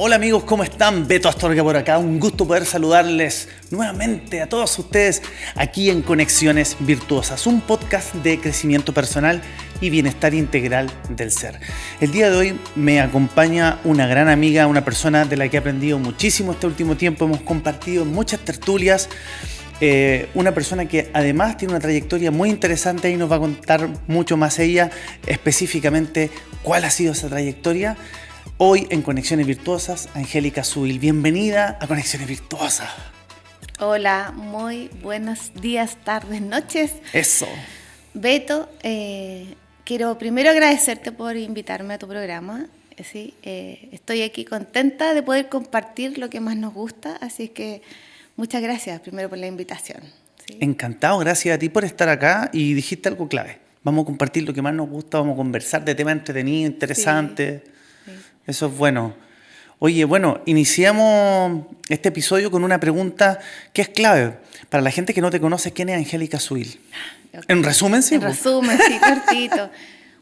Hola amigos, ¿cómo están? Beto Astorga por acá. Un gusto poder saludarles nuevamente a todos ustedes aquí en Conexiones Virtuosas, un podcast de crecimiento personal y bienestar integral del ser. El día de hoy me acompaña una gran amiga, una persona de la que he aprendido muchísimo este último tiempo. Hemos compartido muchas tertulias. Una persona que además tiene una trayectoria muy interesante y nos va a contar mucho más ella, específicamente cuál ha sido esa trayectoria. Hoy en Conexiones Virtuosas, Angélica Zubil. Bienvenida a Conexiones Virtuosas. Hola, muy buenos días, tardes, noches. Eso. Beto, quiero primero agradecerte por invitarme a tu programa. ¿Sí? Estoy aquí contenta de poder compartir lo que más nos gusta, así es que muchas gracias primero por la invitación. ¿Sí? Encantado, gracias a ti por estar acá y dijiste algo clave. Vamos a compartir lo que más nos gusta, vamos a conversar de temas entretenidos, interesantes. Sí. Eso es bueno. Oye, bueno, iniciamos este episodio con una pregunta que es clave. Para la gente que no te conoce, ¿quién es Angélica Zubil? Okay. En resumen, sí. En resumen, sí, cortito.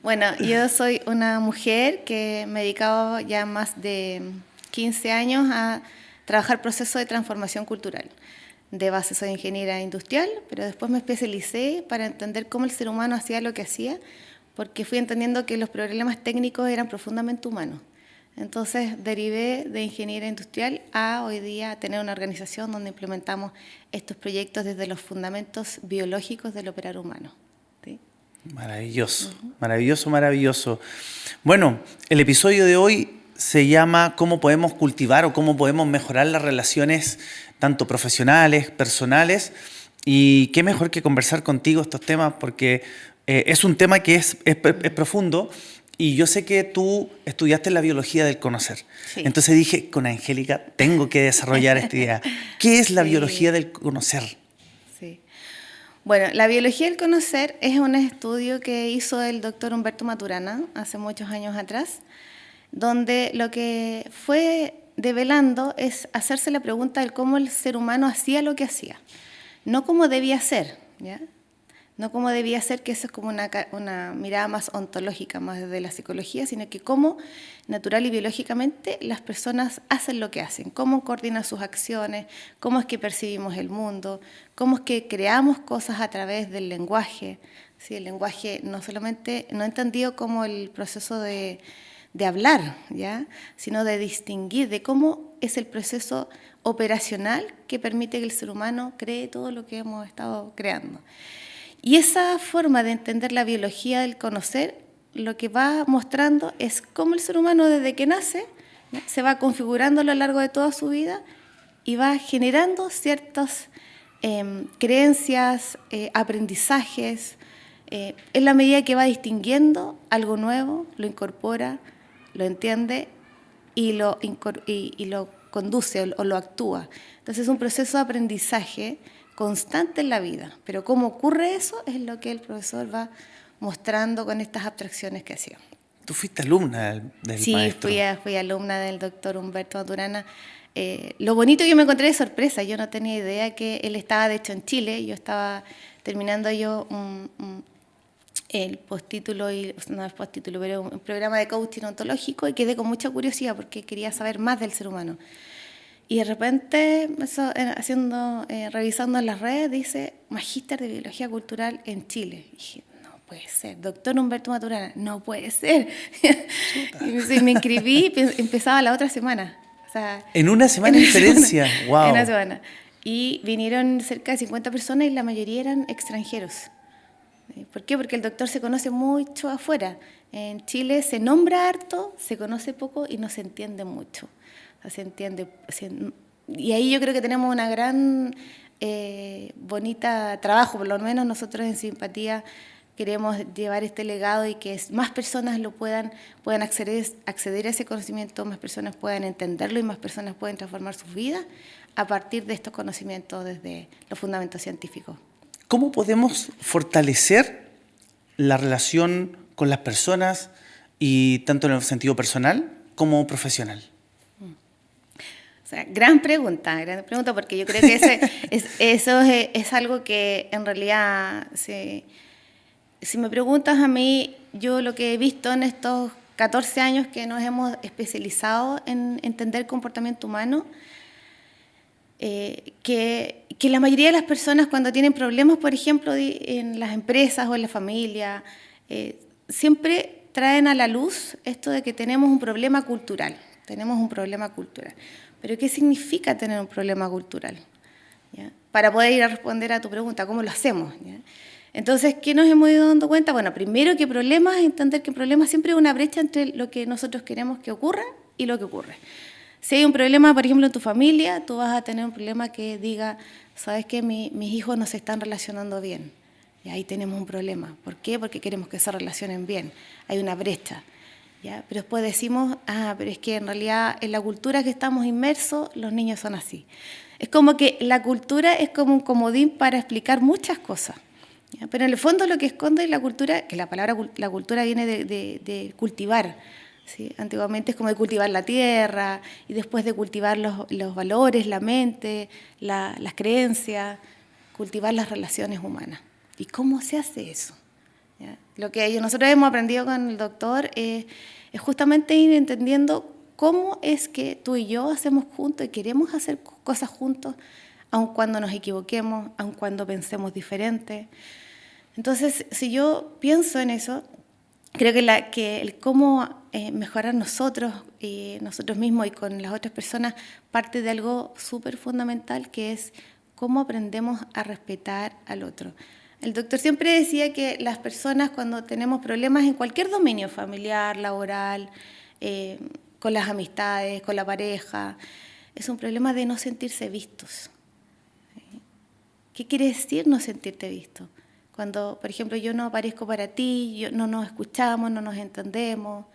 Bueno, yo soy una mujer que me he dedicado ya más de 15 años a trabajar procesos de transformación cultural. De base soy ingeniera industrial, pero después me especialicé para entender cómo el ser humano hacía lo que hacía, porque fui entendiendo que los problemas técnicos eran profundamente humanos. Entonces derivé de ingeniería industrial a hoy día tener una organización donde implementamos estos proyectos desde los fundamentos biológicos del operar humano. ¿Sí? Maravilloso, maravilloso, maravilloso. Bueno, el episodio de hoy se llama ¿Cómo podemos cultivar o cómo podemos mejorar las relaciones tanto profesionales, personales? Y qué mejor que conversar contigo estos temas porque es un tema que es profundo. Y yo sé que tú estudiaste la biología del conocer. Sí. Entonces dije, con Angélica tengo que desarrollar esta idea. ¿Qué es la biología del conocer? Sí. Bueno, la biología del conocer es un estudio que hizo el doctor Humberto Maturana hace muchos años atrás, donde lo que fue develando es hacerse la pregunta de cómo el ser humano hacía lo que hacía, no cómo debía ser, ¿ya? No cómo debía ser, que eso es como una mirada más ontológica, más desde la psicología, sino que cómo natural y biológicamente las personas hacen lo que hacen, cómo coordinan sus acciones, cómo es que percibimos el mundo, cómo es que creamos cosas a través del lenguaje. ¿Sí? El lenguaje no solamente, no entendido como el proceso de hablar, ¿ya? Sino de distinguir, de cómo es el proceso operacional que permite que el ser humano cree todo lo que hemos estado creando. Y esa forma de entender la biología del conocer, lo que va mostrando es cómo el ser humano desde que nace, ¿no? Se va configurando a lo largo de toda su vida y va generando ciertas creencias, aprendizajes, en la medida que va distinguiendo algo nuevo, lo incorpora, lo entiende y lo conduce o lo actúa. Entonces es un proceso de aprendizaje constante en la vida, pero cómo ocurre eso es lo que el profesor va mostrando con estas abstracciones que hacía. ¿Tú fuiste alumna del maestro? Sí, fui alumna del doctor Humberto Maturana. Lo bonito que me encontré de sorpresa, yo no tenía idea que él estaba de hecho en Chile, yo estaba terminando el postítulo, no es postítulo, pero un programa de coaching ontológico y quedé con mucha curiosidad porque quería saber más del ser humano. Y de repente, revisando en las redes, dice Magíster de Biología Cultural en Chile. Y dije, no puede ser. Doctor Humberto Maturana, no puede ser. Y me inscribí y empezaba la otra semana. O sea, ¿En una semana de diferencia? ¡Wow! En una semana. Y vinieron cerca de 50 personas y la mayoría eran extranjeros. ¿Por qué? Porque el doctor se conoce mucho afuera. En Chile se nombra harto, se conoce poco y no se entiende mucho. Se entiende, y ahí yo creo que tenemos una gran bonita trabajo, por lo menos nosotros en Simpatía queremos llevar este legado y que más personas puedan acceder a ese conocimiento, más personas puedan entenderlo y más personas pueden transformar sus vidas a partir de estos conocimientos desde los fundamentos científicos. ¿Cómo podemos fortalecer la relación con las personas y tanto en el sentido personal como profesional? O sea, gran pregunta porque yo creo que eso es algo que en realidad, si me preguntas a mí, yo lo que he visto en estos 14 años que nos hemos especializado en entender el comportamiento humano, que la mayoría de las personas cuando tienen problemas, por ejemplo, en las empresas o en la familia, siempre traen a la luz esto de que tenemos un problema cultural. Tenemos un problema cultural. Pero ¿qué significa tener un problema cultural? ¿Ya? Para poder ir a responder a tu pregunta, ¿cómo lo hacemos? ¿Ya? Entonces, ¿qué nos hemos ido dando cuenta? Bueno, primero que problemas, entender que problemas siempre es una brecha entre lo que nosotros queremos que ocurra y lo que ocurre. Si hay un problema, por ejemplo, en tu familia, tú vas a tener un problema que diga, ¿sabes qué? Mis hijos no se están relacionando bien. Y ahí tenemos un problema. ¿Por qué? Porque queremos que se relacionen bien. Hay una brecha. ¿Ya? Pero después decimos, pero es que en realidad en la cultura que estamos inmersos, los niños son así. Es como que la cultura es como un comodín para explicar muchas cosas. ¿Ya? Pero en el fondo lo que esconde la cultura, que la palabra la cultura viene de cultivar, ¿sí? Antiguamente es como de cultivar la tierra y después de cultivar los valores, la mente, las creencias, cultivar las relaciones humanas. ¿Y cómo se hace eso? ¿Ya? Lo que nosotros hemos aprendido con el doctor es justamente ir entendiendo cómo es que tú y yo hacemos juntos y queremos hacer cosas juntos, aun cuando nos equivoquemos, aun cuando pensemos diferente. Entonces, si yo pienso en eso, creo que el cómo mejorar nosotros mismos y con las otras personas parte de algo súper fundamental, que es cómo aprendemos a respetar al otro. El doctor siempre decía que las personas cuando tenemos problemas en cualquier dominio, familiar, laboral, con las amistades, con la pareja, es un problema de no sentirse vistos. ¿Qué quiere decir no sentirte visto? Cuando, por ejemplo, yo no aparezco para ti, no nos escuchamos, no nos entendemos,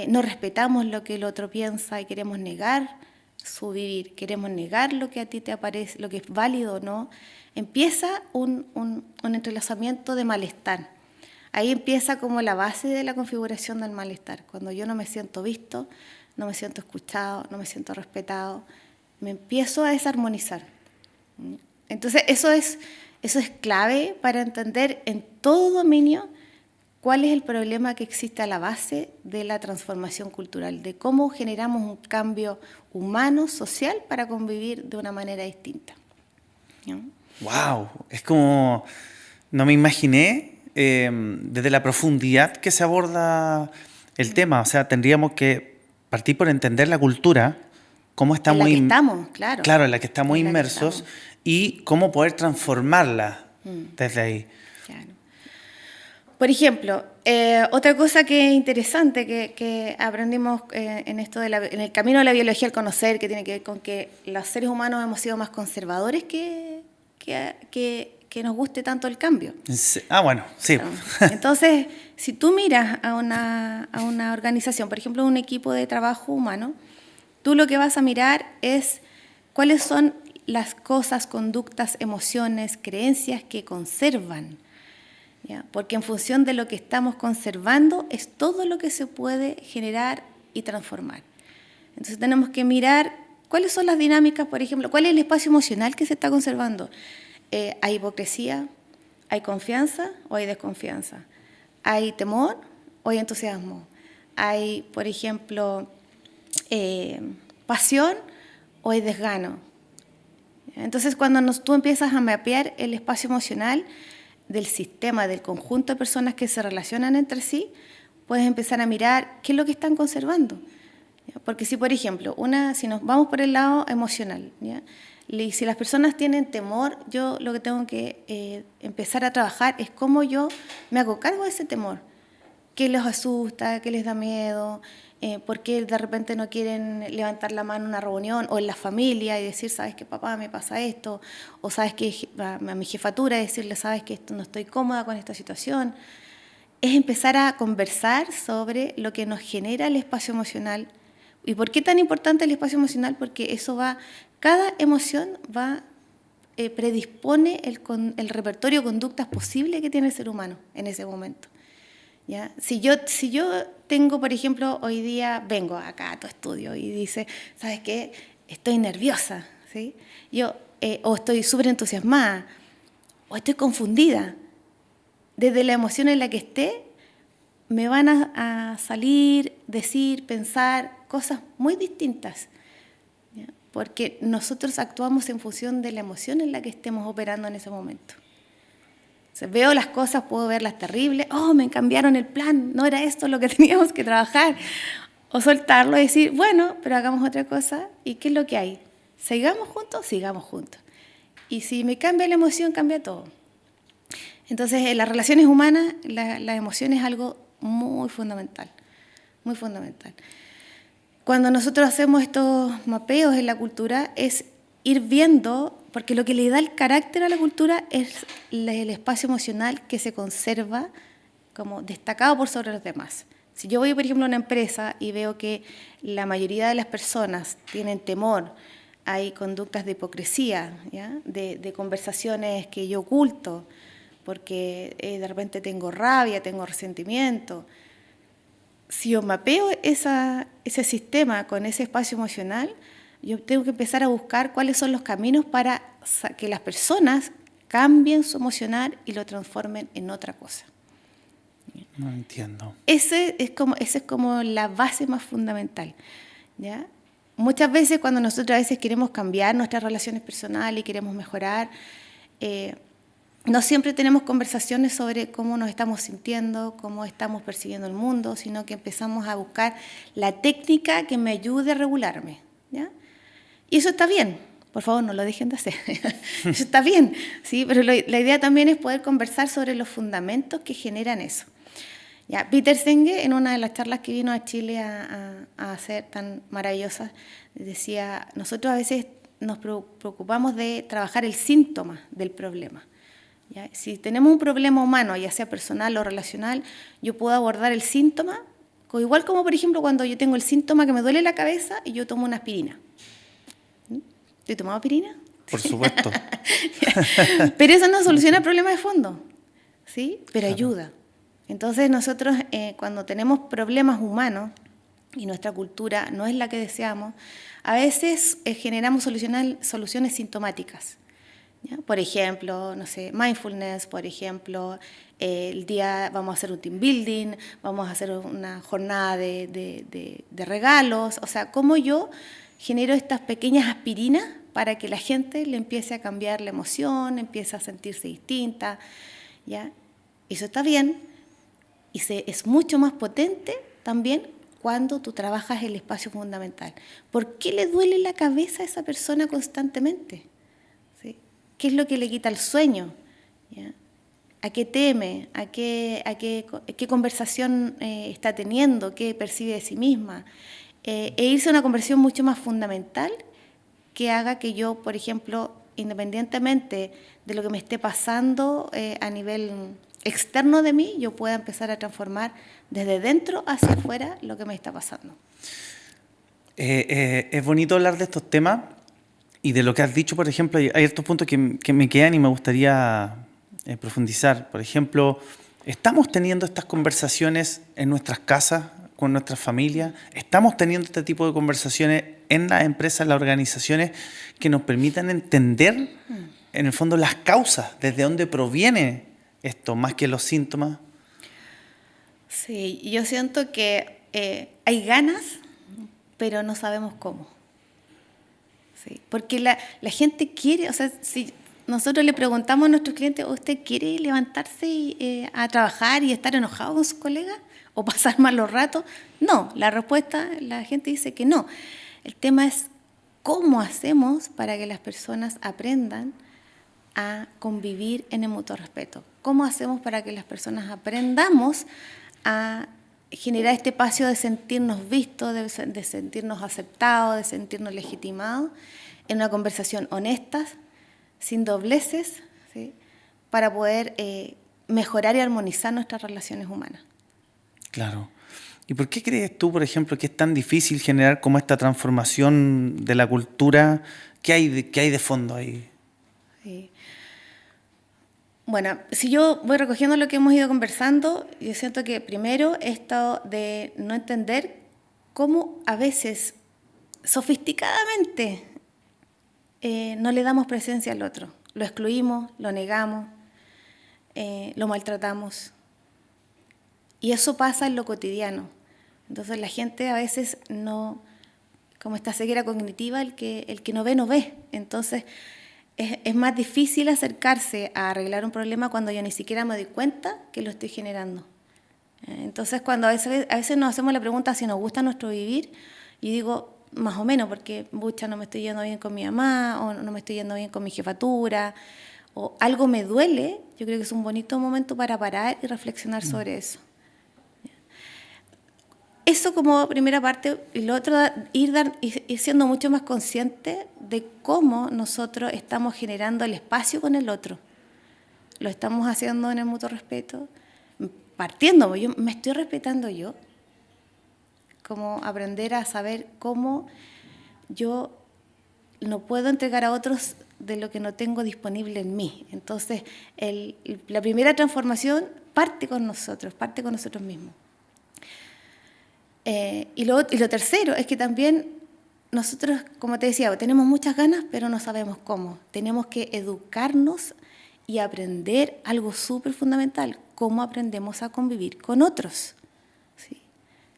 no respetamos lo que el otro piensa y queremos negar su vivir, queremos negar lo que a ti te aparece, lo que es válido o no, empieza un entrelazamiento de malestar. Ahí empieza como la base de la configuración del malestar. Cuando yo no me siento visto, no me siento escuchado, no me siento respetado, me empiezo a desarmonizar. Entonces eso es clave para entender en todo dominio cuál es el problema que existe a la base de la transformación cultural, de cómo generamos un cambio humano, social, para convivir de una manera distinta. ¿No? ¡Wow! Es como... No me imaginé desde la profundidad que se aborda el tema. O sea, tendríamos que partir por entender la cultura, cómo estamos... En la que estamos, claro. Claro, en la que estamos inmersos y cómo poder transformarla desde ahí. Claro. Por ejemplo, otra cosa que es interesante que aprendimos en el camino de la biología al conocer, que tiene que ver con que los seres humanos hemos sido más conservadores que nos guste tanto el cambio. Bueno, sí. Entonces, si tú miras a una organización, por ejemplo, un equipo de trabajo humano, tú lo que vas a mirar es cuáles son las cosas, conductas, emociones, creencias que conservan. ¿Ya? Porque en función de lo que estamos conservando es todo lo que se puede generar y transformar. Entonces tenemos que mirar cuáles son las dinámicas, por ejemplo, cuál es el espacio emocional que se está conservando. ¿Hay hipocresía? ¿Hay confianza o hay desconfianza? ¿Hay temor o hay entusiasmo? ¿Hay, por ejemplo, pasión o hay desgano? Entonces cuando tú empiezas a mapear el espacio emocional del sistema, del conjunto de personas que se relacionan entre sí, puedes empezar a mirar qué es lo que están conservando. Porque si, por ejemplo, si nos vamos por el lado emocional, ¿ya? Y si las personas tienen temor, yo lo que tengo que empezar a trabajar es cómo yo me hago cargo de ese temor. ¿Qué les asusta? ¿Qué les da miedo? ¿Por qué de repente no quieren levantar la mano en una reunión o en la familia y decir, sabes que papá me pasa esto? O sabes que a mi jefatura decirle, sabes que no estoy cómoda con esta situación. Es empezar a conversar sobre lo que nos genera el espacio emocional. ¿Y por qué tan importante el espacio emocional? Porque cada emoción predispone el repertorio de conductas posibles que tiene el ser humano en ese momento. ¿Ya? Si yo tengo, por ejemplo, hoy día vengo acá a tu estudio y dice, ¿sabes qué? Estoy nerviosa, ¿sí? O estoy súper entusiasmada, o estoy confundida. Desde la emoción en la que esté, me van a salir, decir, pensar cosas muy distintas, ¿ya? Porque nosotros actuamos en función de la emoción en la que estemos operando en ese momento. O sea, veo las cosas, puedo verlas terribles, oh, me cambiaron el plan, no era esto lo que teníamos que trabajar. O soltarlo y decir, bueno, pero hagamos otra cosa, ¿y qué es lo que hay? ¿Sigamos juntos? Sigamos juntos. Y si me cambia la emoción, cambia todo. Entonces, en las relaciones humanas, la emoción es algo muy fundamental, muy fundamental. Cuando nosotros hacemos estos mapeos en la cultura, es ir viendo, porque lo que le da el carácter a la cultura es el espacio emocional que se conserva como destacado por sobre los demás. Si yo voy, por ejemplo, a una empresa y veo que la mayoría de las personas tienen temor, hay conductas de hipocresía, ¿ya? De conversaciones que yo oculto, porque de repente tengo rabia, tengo resentimiento. Si yo mapeo ese sistema con ese espacio emocional, yo tengo que empezar a buscar cuáles son los caminos para que las personas cambien su emocional y lo transformen en otra cosa. No entiendo. Esa es como la base más fundamental, ¿ya? Muchas veces cuando nosotros a veces queremos cambiar nuestras relaciones personales y queremos mejorar, no siempre tenemos conversaciones sobre cómo nos estamos sintiendo, cómo estamos percibiendo el mundo, sino que empezamos a buscar la técnica que me ayude a regularme, ¿ya? Y eso está bien, por favor no lo dejen de hacer, eso está bien, ¿sí? Pero la idea también es poder conversar sobre los fundamentos que generan eso. Ya, Peter Senge, en una de las charlas que vino a Chile a hacer tan maravillosas, decía, nosotros a veces nos preocupamos de trabajar el síntoma del problema. ¿Ya? Si tenemos un problema humano, ya sea personal o relacional, yo puedo abordar el síntoma, igual como por ejemplo cuando yo tengo el síntoma que me duele la cabeza y yo tomo una aspirina. ¿Te he tomado aspirina? Por supuesto. Pero eso no soluciona el problema de fondo, ¿sí? Pero claro. Ayuda. Entonces nosotros cuando tenemos problemas humanos y nuestra cultura no es la que deseamos, a veces generamos soluciones sintomáticas, ¿ya? Por ejemplo, no sé, mindfulness, por ejemplo, el día vamos a hacer un team building, vamos a hacer una jornada de regalos, o sea, cómo yo genero estas pequeñas aspirinas para que la gente le empiece a cambiar la emoción, empiece a sentirse distinta, ¿ya? Eso está bien. Y es mucho más potente también cuando tú trabajas el espacio fundamental. ¿Por qué le duele la cabeza a esa persona constantemente? ¿Sí? ¿Qué es lo que le quita el sueño? ¿Ya? ¿A qué teme? ¿A qué conversación está teniendo? ¿Qué percibe de sí misma? E irse a una conversación mucho más fundamental que haga que yo, por ejemplo, independientemente de lo que me esté pasando a nivel externo de mí, yo pueda empezar a transformar desde dentro hacia afuera lo que me está pasando. Es bonito hablar de estos temas y de lo que has dicho, por ejemplo, hay estos puntos que me quedan y me gustaría profundizar. Por ejemplo, ¿estamos teniendo estas conversaciones en nuestras casas, con nuestras familias? ¿Estamos teniendo este tipo de conversaciones en las empresas, en las organizaciones, que nos permitan entender, en el fondo, las causas, desde dónde proviene esto, más que los síntomas? Sí, yo siento que hay ganas, pero no sabemos cómo. Sí, porque la gente quiere, o sea, si nosotros le preguntamos a nuestros clientes, ¿usted quiere levantarse a trabajar y estar enojado con sus colegas o pasar malos ratos? No, la respuesta, la gente dice que no. El tema es cómo hacemos para que las personas aprendan a convivir en el mutuo respeto. ¿Cómo hacemos para que las personas aprendamos a generar este espacio de sentirnos vistos, de sentirnos aceptados, de sentirnos legitimados en una conversación honesta, sin dobleces, ¿sí? Para poder mejorar y armonizar nuestras relaciones humanas? Claro. ¿Y por qué crees tú, por ejemplo, que es tan difícil generar como esta transformación de la cultura? ¿Qué hay de fondo ahí? Sí. Bueno, si yo voy recogiendo lo que hemos ido conversando, yo siento que primero esto de no entender cómo a veces sofisticadamente no le damos presencia al otro. Lo excluimos, lo negamos, lo maltratamos. Y eso pasa en lo cotidiano. Entonces la gente a veces no, como esta ceguera cognitiva, el que no ve, no ve. Entonces es más difícil acercarse a arreglar un problema cuando yo ni siquiera me doy cuenta que lo estoy generando. Entonces cuando a veces nos hacemos la pregunta si nos gusta nuestro vivir, y digo más o menos, porque no me estoy yendo bien con mi mamá, o no me estoy yendo bien con mi jefatura, o algo me duele, yo creo que es un bonito momento para parar y reflexionar sobre eso. Eso como primera parte, y lo otro, ir siendo mucho más consciente de cómo nosotros estamos generando el espacio con el otro. Lo estamos haciendo en el mutuo respeto, partiendo, yo me estoy respetando yo, como aprender a saber cómo yo no puedo entregar a otros de lo que no tengo disponible en mí. Entonces, la primera transformación parte con nosotros mismos. Y lo tercero es que también nosotros, como te decía, tenemos muchas ganas, pero no sabemos cómo. Tenemos que educarnos y aprender algo súper fundamental, cómo aprendemos a convivir con otros. ¿Sí?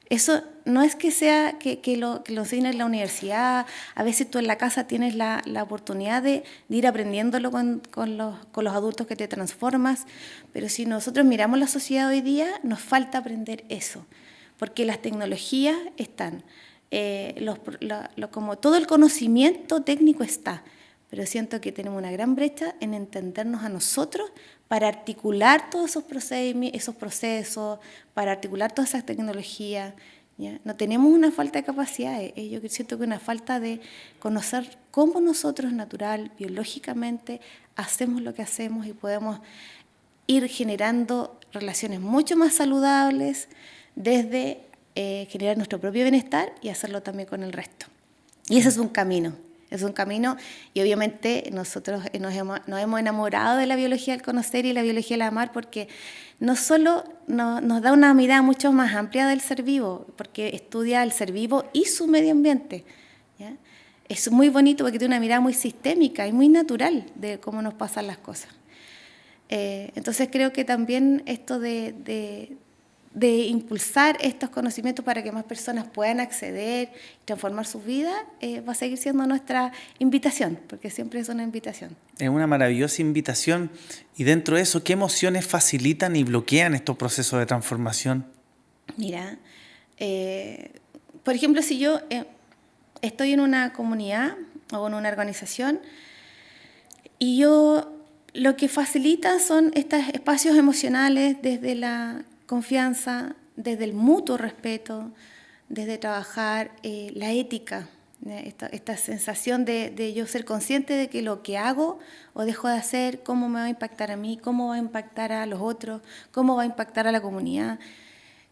Eso no es que sea que lo enseñes en la universidad. A veces tú en la casa tienes la oportunidad de ir aprendiéndolo con los adultos que te transformas, pero si nosotros miramos la sociedad hoy día, nos falta aprender eso. Porque las tecnologías están, como todo el conocimiento técnico está, pero siento que tenemos una gran brecha en entendernos a nosotros para articular todos esos procesos, para articular todas esas tecnologías. ¿Ya? No tenemos una falta de capacidades, yo siento que una falta de conocer cómo nosotros natural, biológicamente, hacemos lo que hacemos y podemos ir generando relaciones mucho más saludables, desde generar nuestro propio bienestar y hacerlo también con el resto. Y ese es un camino y obviamente nosotros nos hemos enamorado de la biología del conocer y la biología del amar porque no solo nos da una mirada mucho más amplia del ser vivo, porque estudia el ser vivo y su medio ambiente. ¿Ya? Es muy bonito porque tiene una mirada muy sistémica y muy natural de cómo nos pasan las cosas. Entonces creo que también esto de impulsar estos conocimientos para que más personas puedan acceder y transformar sus vidas, va a seguir siendo nuestra invitación, porque siempre es una invitación. Es una maravillosa invitación. Y dentro de eso, ¿qué emociones facilitan y bloquean estos procesos de transformación? Mira, por ejemplo, si yo estoy en una comunidad o en una organización y yo lo que facilita son estos espacios emocionales desde la confianza, desde el mutuo respeto, desde trabajar la ética, esta sensación de yo ser consciente de que lo que hago o dejo de hacer, cómo me va a impactar a mí, cómo va a impactar a los otros, cómo va a impactar a la comunidad.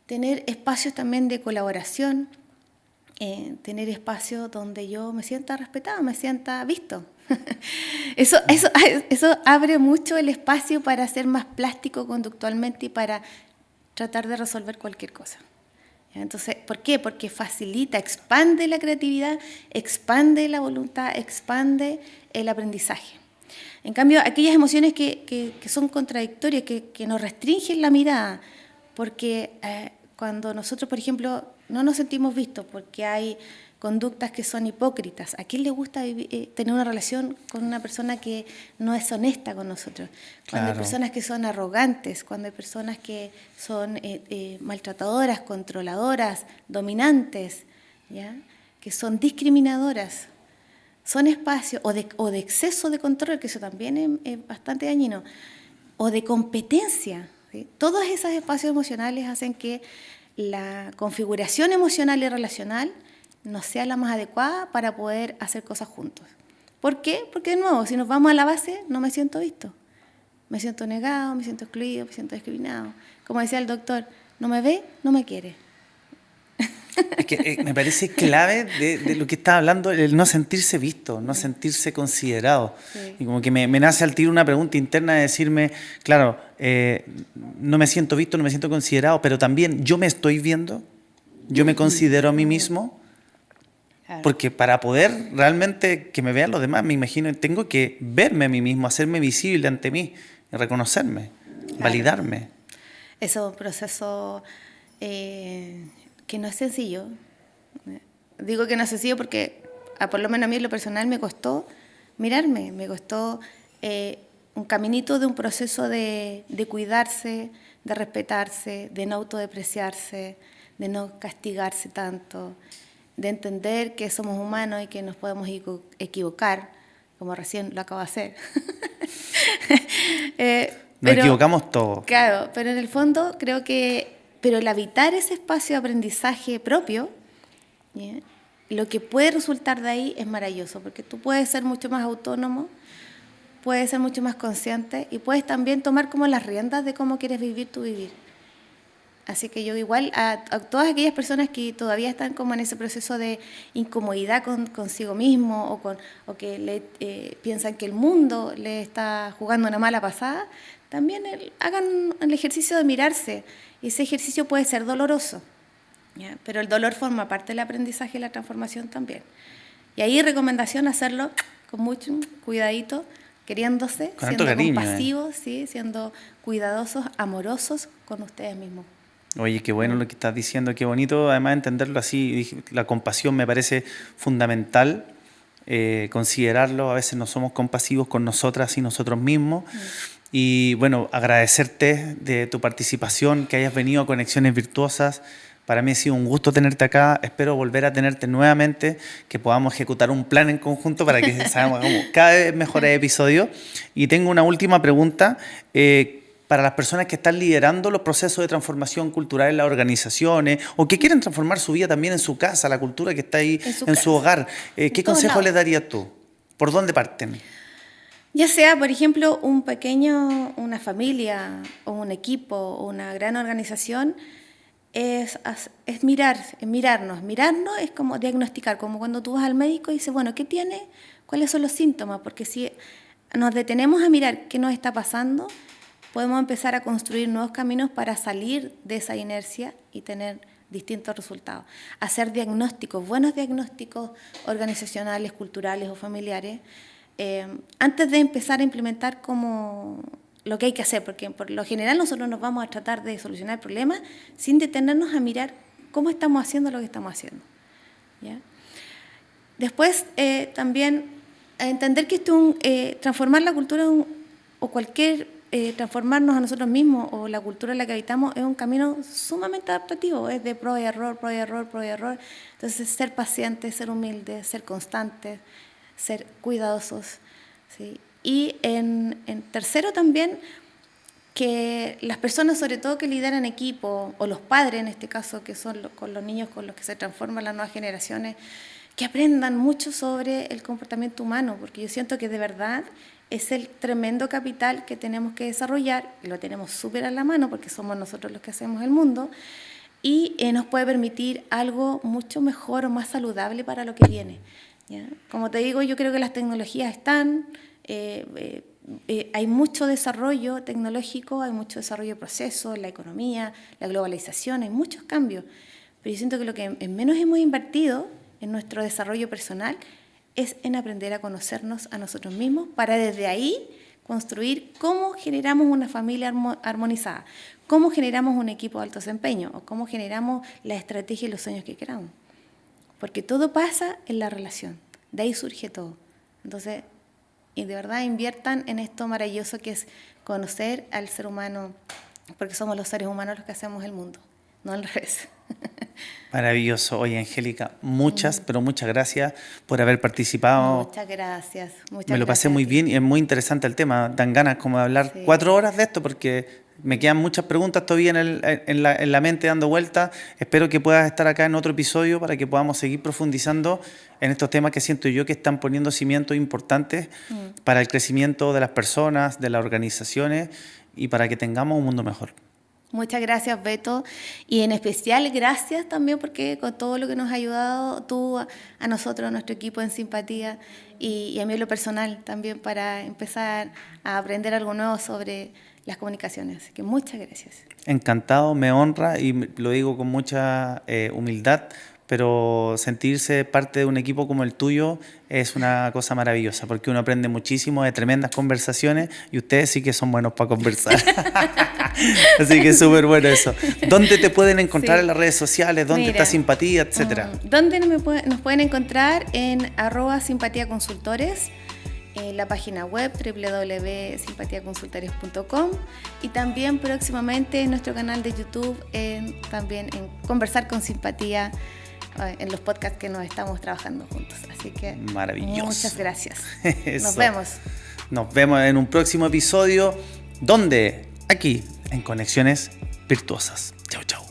Tener espacios también de colaboración, tener espacios donde yo me sienta respetado, me sienta visto. Eso abre mucho el espacio para ser más plástico conductualmente y para tratar de resolver cualquier cosa. Entonces, ¿por qué? Porque facilita, expande la creatividad, expande la voluntad, expande el aprendizaje. En cambio, aquellas emociones que son contradictorias, que nos restringen la mirada, porque cuando nosotros, por ejemplo, no nos sentimos vistos, porque hay conductas que son hipócritas. ¿A quién le gusta tener una relación con una persona que no es honesta con nosotros? Cuando hay personas que son arrogantes, cuando hay personas que son maltratadoras, controladoras, dominantes, ¿ya? Que son discriminadoras. Son espacios, o de exceso de control, que eso también es bastante dañino, o de competencia. ¿Sí? Todos esos espacios emocionales hacen que la configuración emocional y relacional no sea la más adecuada para poder hacer cosas juntos. ¿Por qué? Porque, de nuevo, si nos vamos a la base, no me siento visto. Me siento negado, me siento excluido, me siento discriminado. Como decía el doctor, no me ve, no me quiere. Es que me parece clave de lo que estás hablando, el no sentirse visto, no sentirse considerado. Sí. Y como que me nace al tiro una pregunta interna de decirme, claro, no me siento visto, no me siento considerado, pero también yo me estoy viendo, yo me considero a mí mismo. Claro. Porque para poder realmente que me vean los demás, me imagino, tengo que verme a mí mismo, hacerme visible ante mí, reconocerme, claro. Validarme. Eso es un proceso que no es sencillo. Digo que no es sencillo porque, por lo menos a mí en lo personal, me costó mirarme, me costó un caminito de un proceso de cuidarse, de respetarse, de no autodepreciarse, de no castigarse tanto, de entender que somos humanos y que nos podemos equivocar, como recién lo acabo de hacer. Nos equivocamos todos. Claro, pero en el fondo creo que, pero el habitar ese espacio de aprendizaje propio, ¿ya? Lo que puede resultar de ahí es maravilloso, porque tú puedes ser mucho más autónomo, puedes ser mucho más consciente y puedes también tomar como las riendas de cómo quieres vivir tu vivir. Así que yo igual a todas aquellas personas que todavía están como en ese proceso de incomodidad consigo mismo o que piensan que el mundo le está jugando una mala pasada, también hagan el ejercicio de mirarse. Y ese ejercicio puede ser doloroso, ¿ya? Pero el dolor forma parte del aprendizaje y la transformación también. Y ahí recomendación hacerlo con mucho cuidadito, queriéndose, con siendo cariño, compasivos, ¿sí? Siendo cuidadosos, amorosos con ustedes mismos. Oye, qué bueno lo que estás diciendo, qué bonito además entenderlo así. La compasión me parece fundamental, considerarlo. A veces no somos compasivos con nosotras y nosotros mismos. Y bueno, agradecerte de tu participación, que hayas venido a Conexiones Virtuosas. Para mí ha sido un gusto tenerte acá. Espero volver a tenerte nuevamente, que podamos ejecutar un plan en conjunto para que hagamos cada vez mejores episodios. Y tengo una última pregunta. Para las personas que están liderando los procesos de transformación cultural en las organizaciones o que quieren transformar su vida también en su casa, la cultura que está ahí en su hogar, ¿qué consejo les darías tú? ¿Por dónde parten? Ya sea, por ejemplo, una familia o un equipo o una gran organización, es mirarnos. Mirarnos es como diagnosticar, como cuando tú vas al médico y dices, bueno, ¿qué tiene? ¿Cuáles son los síntomas? Porque si nos detenemos a mirar qué nos está pasando, podemos empezar a construir nuevos caminos para salir de esa inercia y tener distintos resultados. Hacer diagnósticos, buenos diagnósticos organizacionales, culturales o familiares, antes de empezar a implementar como lo que hay que hacer, porque por lo general nosotros nos vamos a tratar de solucionar problemas sin detenernos a mirar cómo estamos haciendo lo que estamos haciendo, ¿ya? Después, también entender que transformar la cultura o cualquier transformarnos a nosotros mismos o la cultura en la que habitamos es un camino sumamente adaptativo, es de prueba y error, prueba y error, prueba y error. Entonces, ser pacientes, ser humildes, ser constantes, ser cuidadosos, ¿sí? Y en tercero también, que las personas, sobre todo que lideran equipo, o los padres en este caso, que son con los niños con los que se transforman las nuevas generaciones, que aprendan mucho sobre el comportamiento humano, porque yo siento que de verdad es el tremendo capital que tenemos que desarrollar, y lo tenemos súper a la mano porque somos nosotros los que hacemos el mundo, y nos puede permitir algo mucho mejor o más saludable para lo que viene, ¿ya? Como te digo, yo creo que las tecnologías están, hay mucho desarrollo tecnológico, hay mucho desarrollo de procesos, la economía, la globalización, hay muchos cambios, pero yo siento que lo que en menos hemos invertido en nuestro desarrollo personal es en aprender a conocernos a nosotros mismos para desde ahí construir cómo generamos una familia armonizada, cómo generamos un equipo de alto desempeño o cómo generamos la estrategia y los sueños que queramos. Porque todo pasa en la relación, de ahí surge todo. Entonces, y de verdad inviertan en esto maravilloso que es conocer al ser humano, porque somos los seres humanos los que hacemos el mundo, no al revés. Maravilloso. Oye, Angélica, pero muchas gracias por haber participado. Muchas gracias. Me lo pasé muy bien y es muy interesante el tema. Dan ganas como de hablar 4 horas de esto porque me quedan muchas preguntas todavía en la mente dando vueltas. Espero que puedas estar acá en otro episodio para que podamos seguir profundizando en estos temas que siento yo que están poniendo cimientos importantes para el crecimiento de las personas, de las organizaciones y para que tengamos un mundo mejor. Muchas gracias, Beto, y en especial gracias también porque con todo lo que nos has ayudado tú a nosotros, a nuestro equipo en Simpatía y a mí en lo personal también para empezar a aprender algo nuevo sobre las comunicaciones. Así que muchas gracias. Encantado, me honra y lo digo con mucha humildad pero sentirse parte de un equipo como el tuyo es una cosa maravillosa, porque uno aprende muchísimo de tremendas conversaciones y ustedes sí que son buenos para conversar. Así que súper bueno eso. ¿Dónde te pueden encontrar en las redes sociales? ¿Dónde está Simpatía, etcétera? ¿Dónde nos pueden encontrar? En @simpatiaconsultores, en la página web www.simpatiaconsultores.com, y también próximamente en nuestro canal de YouTube, también en Conversar con Simpatía, en los podcasts que nos estamos trabajando juntos. Así que maravilloso. Muchas gracias. Eso. Nos vemos. Nos vemos en un próximo episodio. ¿Dónde? Aquí, en Conexiones Virtuosas. Chau, chau.